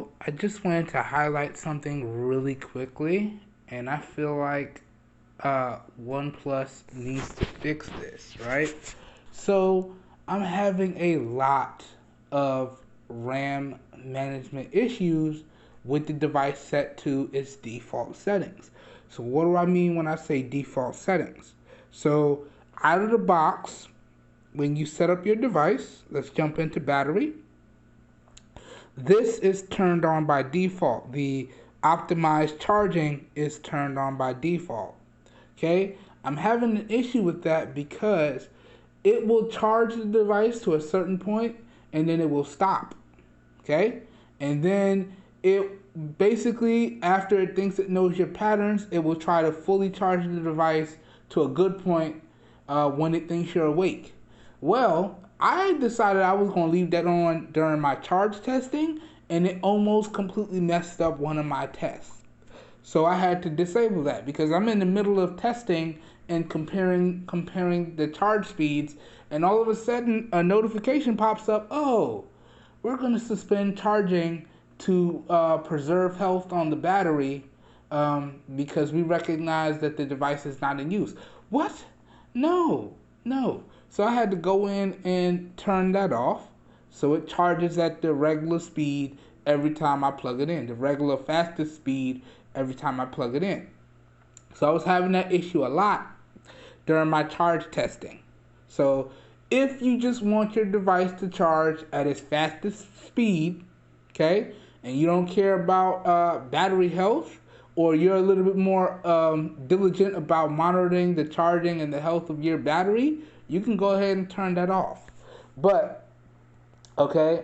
So I just wanted to highlight something really quickly, and I feel like OnePlus needs to fix this, right? So I'm having a lot of RAM management issues with the device set to its default settings. So what do I mean when I say default settings? So out of the box, when you set up your device, let's jump into battery. This is turned on by default. The optimized charging is turned on by default. Okay, I'm having an issue with that because it will charge the device to a certain point and then it will stop. Okay, and then it basically, after it thinks it knows your patterns, it will try to fully charge the device to a good point when it thinks you're awake. Well, I decided I was going to leave that on during my charge testing, and it almost completely messed up one of my tests. So I had to disable that because I'm in the middle of testing and comparing the charge speeds, and all of a sudden a notification pops up. Oh, we're going to suspend charging to preserve health on the battery because we recognize that the device is not in use. What? No, no. So I had to go in and turn that off so it charges at the regular speed every time I plug it in, the regular fastest speed every time I plug it in. So I was having that issue a lot during my charge testing. So if you just want your device to charge at its fastest speed, okay, and you don't care about battery health, or you're a little bit more diligent about monitoring the charging and the health of your battery, you can go ahead and turn that off. But, okay,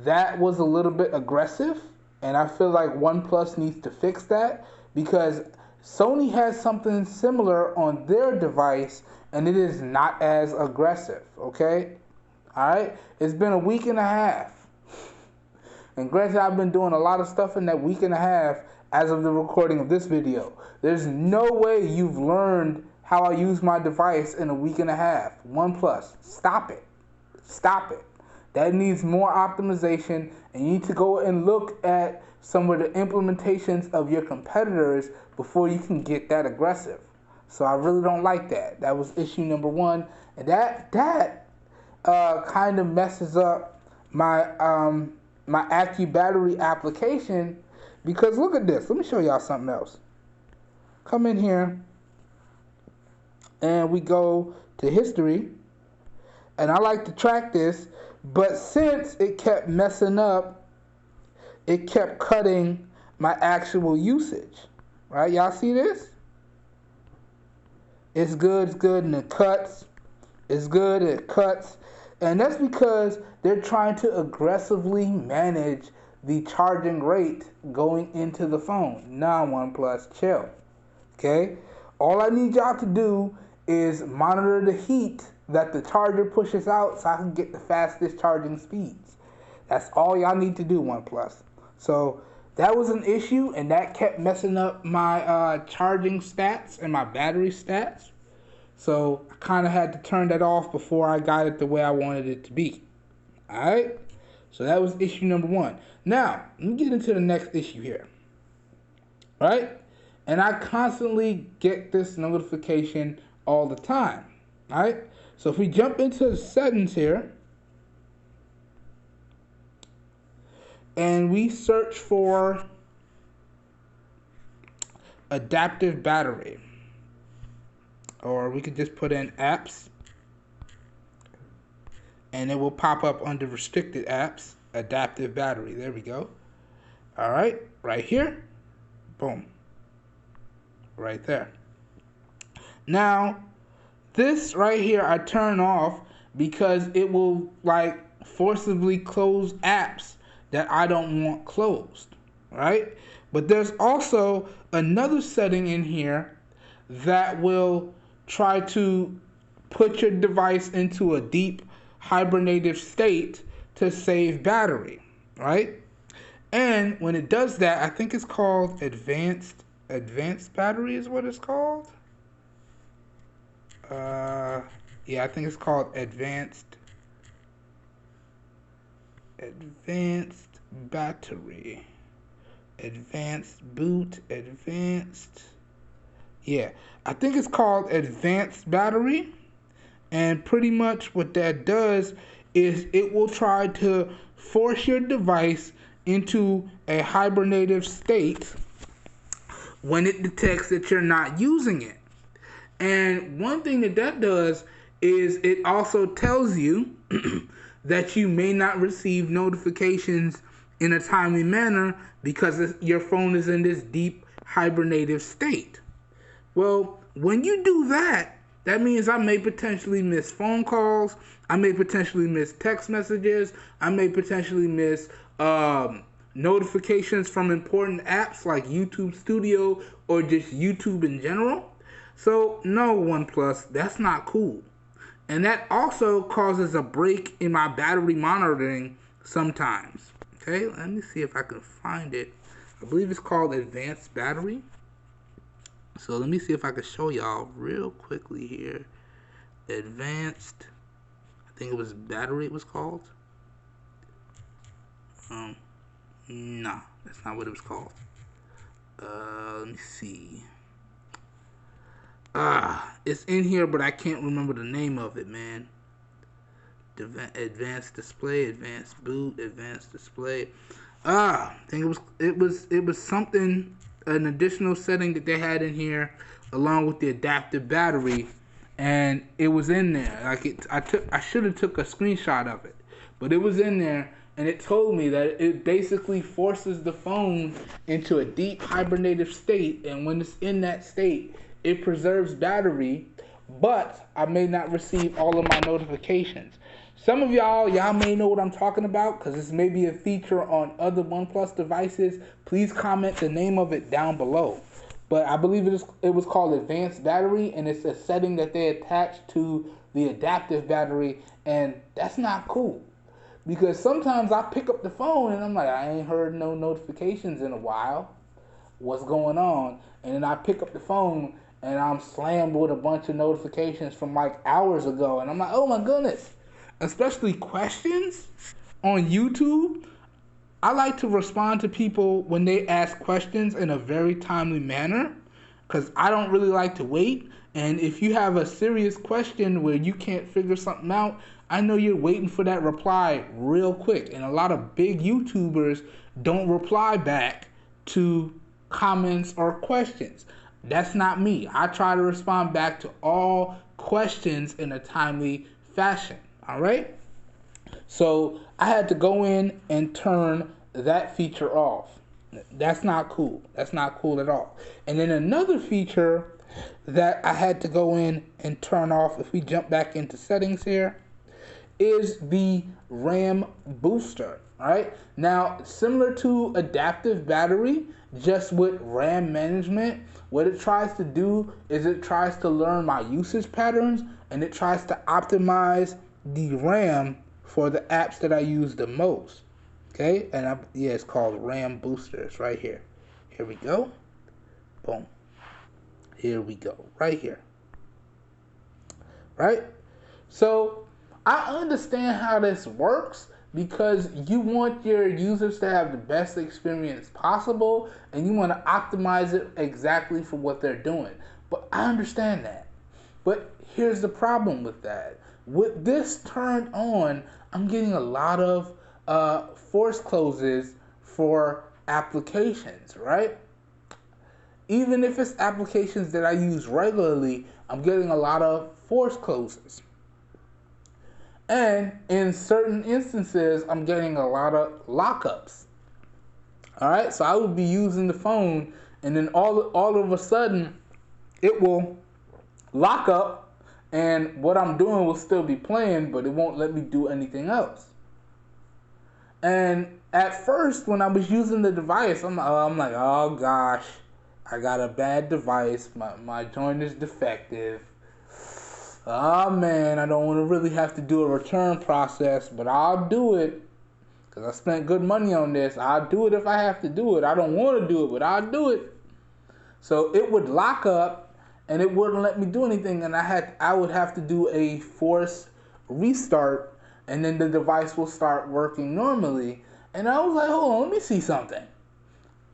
that was a little bit aggressive, and I feel like OnePlus needs to fix that because Sony has something similar on their device and it is not as aggressive, okay? Alright? It's been a week and a half. And granted, I've been doing a lot of stuff in that week and a half as of the recording of this video. There's no way you've learned how I use my device in a week and a half. OnePlus, stop it. Stop it. That needs more optimization, and you need to go and look at some of the implementations of your competitors before you can get that aggressive. So I really don't like that. That was issue number one, and that kind of messes up my my AccuBattery application because look at this. Let me show y'all something else. Come in here, and we go to history, and I like to track this, but since it kept messing up, it kept cutting my actual usage. Right? Y'all see this? It's good, and it cuts. It's good, it cuts. And that's because they're trying to aggressively manage the charging rate going into the phone. Nah, OnePlus, chill. Okay? All I need y'all to do is monitor the heat that the charger pushes out so I can get the fastest charging speeds. That's all y'all need to do, OnePlus. So that was an issue, and that kept messing up my charging stats and my battery stats. So I kind of had to turn that off before I got it the way I wanted it to be. Alright? So that was issue number one. Now, let me get into the next issue here. Right? And I constantly get this notification all the time. Alright? So if we jump into the settings here, and we search for adaptive battery, or we could just put in apps, and it will pop up under restricted apps, adaptive battery. There we go. All right, right here, boom, right there. Now, this right here I turn off because it will like forcibly close apps that I don't want closed, right? But there's also another setting in here that will try to put your device into a deep hibernative state to save battery, right? And when it does that, I think it's called advanced battery is what it's called. Yeah, I think it's called advanced battery. Advanced boot, advanced. Yeah, I think it's called advanced battery. And pretty much what that does is it will try to force your device into a hibernative state when it detects that you're not using it. And one thing that does is it also tells you that you may not receive notifications in a timely manner because your phone is in this deep hibernative state. Well, when you do that, that means I may potentially miss phone calls. I may potentially miss text messages. I may potentially miss notifications from important apps like YouTube Studio or just YouTube in general. So, no, OnePlus, that's not cool. And that also causes a break in my battery monitoring sometimes. Okay, let me see if I can find it. I believe it's called advanced battery. So let me see if I can show y'all real quickly here. Advanced, I think it was battery it was called. Nah, that's not what it was called. Let me see. It's in here, but I can't remember the name of it, man. Advanced display, advanced boot, advanced display. I think it was something, an additional setting that they had in here along with the adaptive battery, and it was in there. Like I should have took a screenshot of it, but it was in there, and it told me that it basically forces the phone into a deep hibernative state, and when it's in that state, it preserves battery, but I may not receive all of my notifications. Some of y'all may know what I'm talking about because this may be a feature on other OnePlus devices. Please comment the name of it down below. But I believe it was called advanced battery, and it's a setting that they attach to the adaptive battery, and that's not cool. Because sometimes I pick up the phone and I'm like, I ain't heard no notifications in a while. What's going on? And then I pick up the phone and I'm slammed with a bunch of notifications from like hours ago, and I'm like, oh my goodness. Especially questions on YouTube. I like to respond to people when they ask questions in a very timely manner because I don't really like to wait. And if you have a serious question where you can't figure something out, I know you're waiting for that reply real quick. And a lot of big YouTubers don't reply back to comments or questions. That's not me. I try to respond back to all questions in a timely fashion. All right? So I had to go in and turn that feature off. That's not cool. That's not cool at all. And then another feature that I had to go in and turn off, if we jump back into settings here, is the RAM booster. All right? Now, similar to adaptive battery, just with RAM management, what it tries to do is it tries to learn my usage patterns, and it tries to optimize the RAM for the apps that I use the most. Okay, and it's called RAM boosters right here. Here we go. Boom. Here we go. Right here. Right? So I understand how this works because you want your users to have the best experience possible, and you want to optimize it exactly for what they're doing. But I understand that. But here's the problem with that. With this turned on, I'm getting a lot of force closes for applications, right? Even if it's applications that I use regularly, I'm getting a lot of force closes. And in certain instances, I'm getting a lot of lockups. All right, so I would be using the phone, and then all of a sudden, it will lock up, and what I'm doing will still be playing, but it won't let me do anything else. And at first, when I was using the device, I'm like, oh gosh, I got a bad device. My joint is defective. Oh man, I don't want to really have to do a return process, but I'll do it because I spent good money on this. I'll do it if I have to do it. I don't want to do it, but I'll do it. So it would lock up, and it wouldn't let me do anything, and I would have to do a force restart, and then the device will start working normally. And I was like, hold on, let me see something.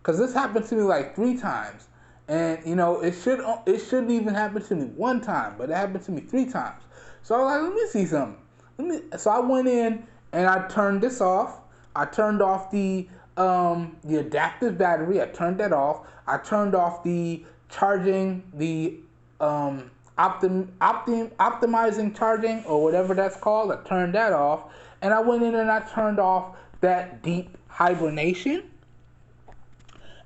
Because this happened to me like 3 times. And, you know, it shouldn't even happen to me 1 time, but it happened to me 3 times. So I was like, let me see something. So I went in and I turned this off. I turned off the adaptive battery. I turned that off. I turned off the charging, the optimizing charging, or whatever that's called. I turned that off. And I went in and I turned off that deep hibernation.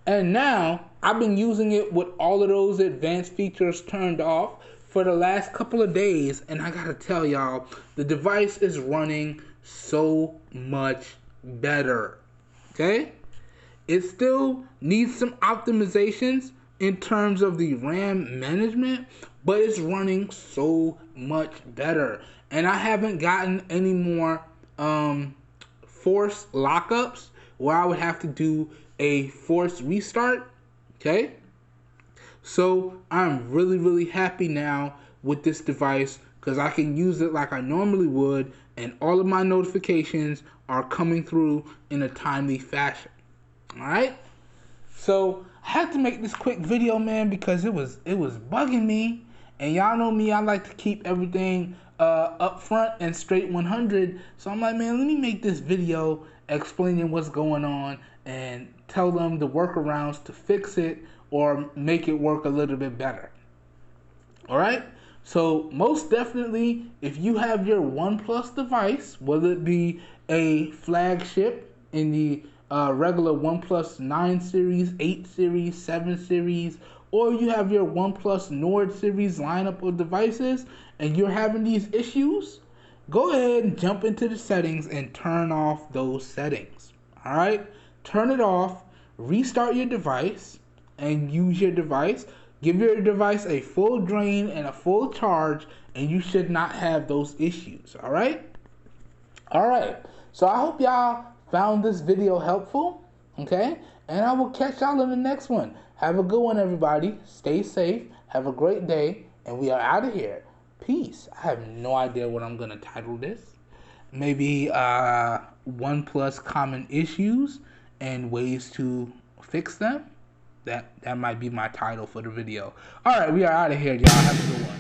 And now I've been using it with all of those advanced features turned off for the last couple of days, and I gotta tell y'all, the device is running so much better. Okay? It still needs some optimizations in terms of the RAM management, but it's running so much better. And I haven't gotten any more forced lockups where I would have to do a forced restart. Okay, so I'm really happy now with this device because I can use it like I normally would, and all of my notifications are coming through in a timely fashion. All right, so I had to make this quick video, man, because it was bugging me, and y'all know me, I like to keep everything up front and straight 100. So I'm like, man, let me make this video explaining what's going on and tell them the workarounds to fix it or make it work a little bit better. All right. So most definitely, if you have your OnePlus device, whether it be a flagship in the regular OnePlus 9 series, 8 series, 7 series, or you have your OnePlus Nord series lineup of devices and you're having these issues, go ahead and jump into the settings and turn off those settings. All right, turn it off, restart your device, and use your device. Give your device a full drain and a full charge, and you should not have those issues. All right. All right. So I hope y'all found this video helpful. Okay, and I will catch y'all in the next one. Have a good one, everybody. Stay safe. Have a great day, and we are out of here. Peace. I have no idea what I'm gonna title this. Maybe OnePlus common issues and ways to fix them. That might be my title for the video. All right, we are out of here, y'all. Have a good one.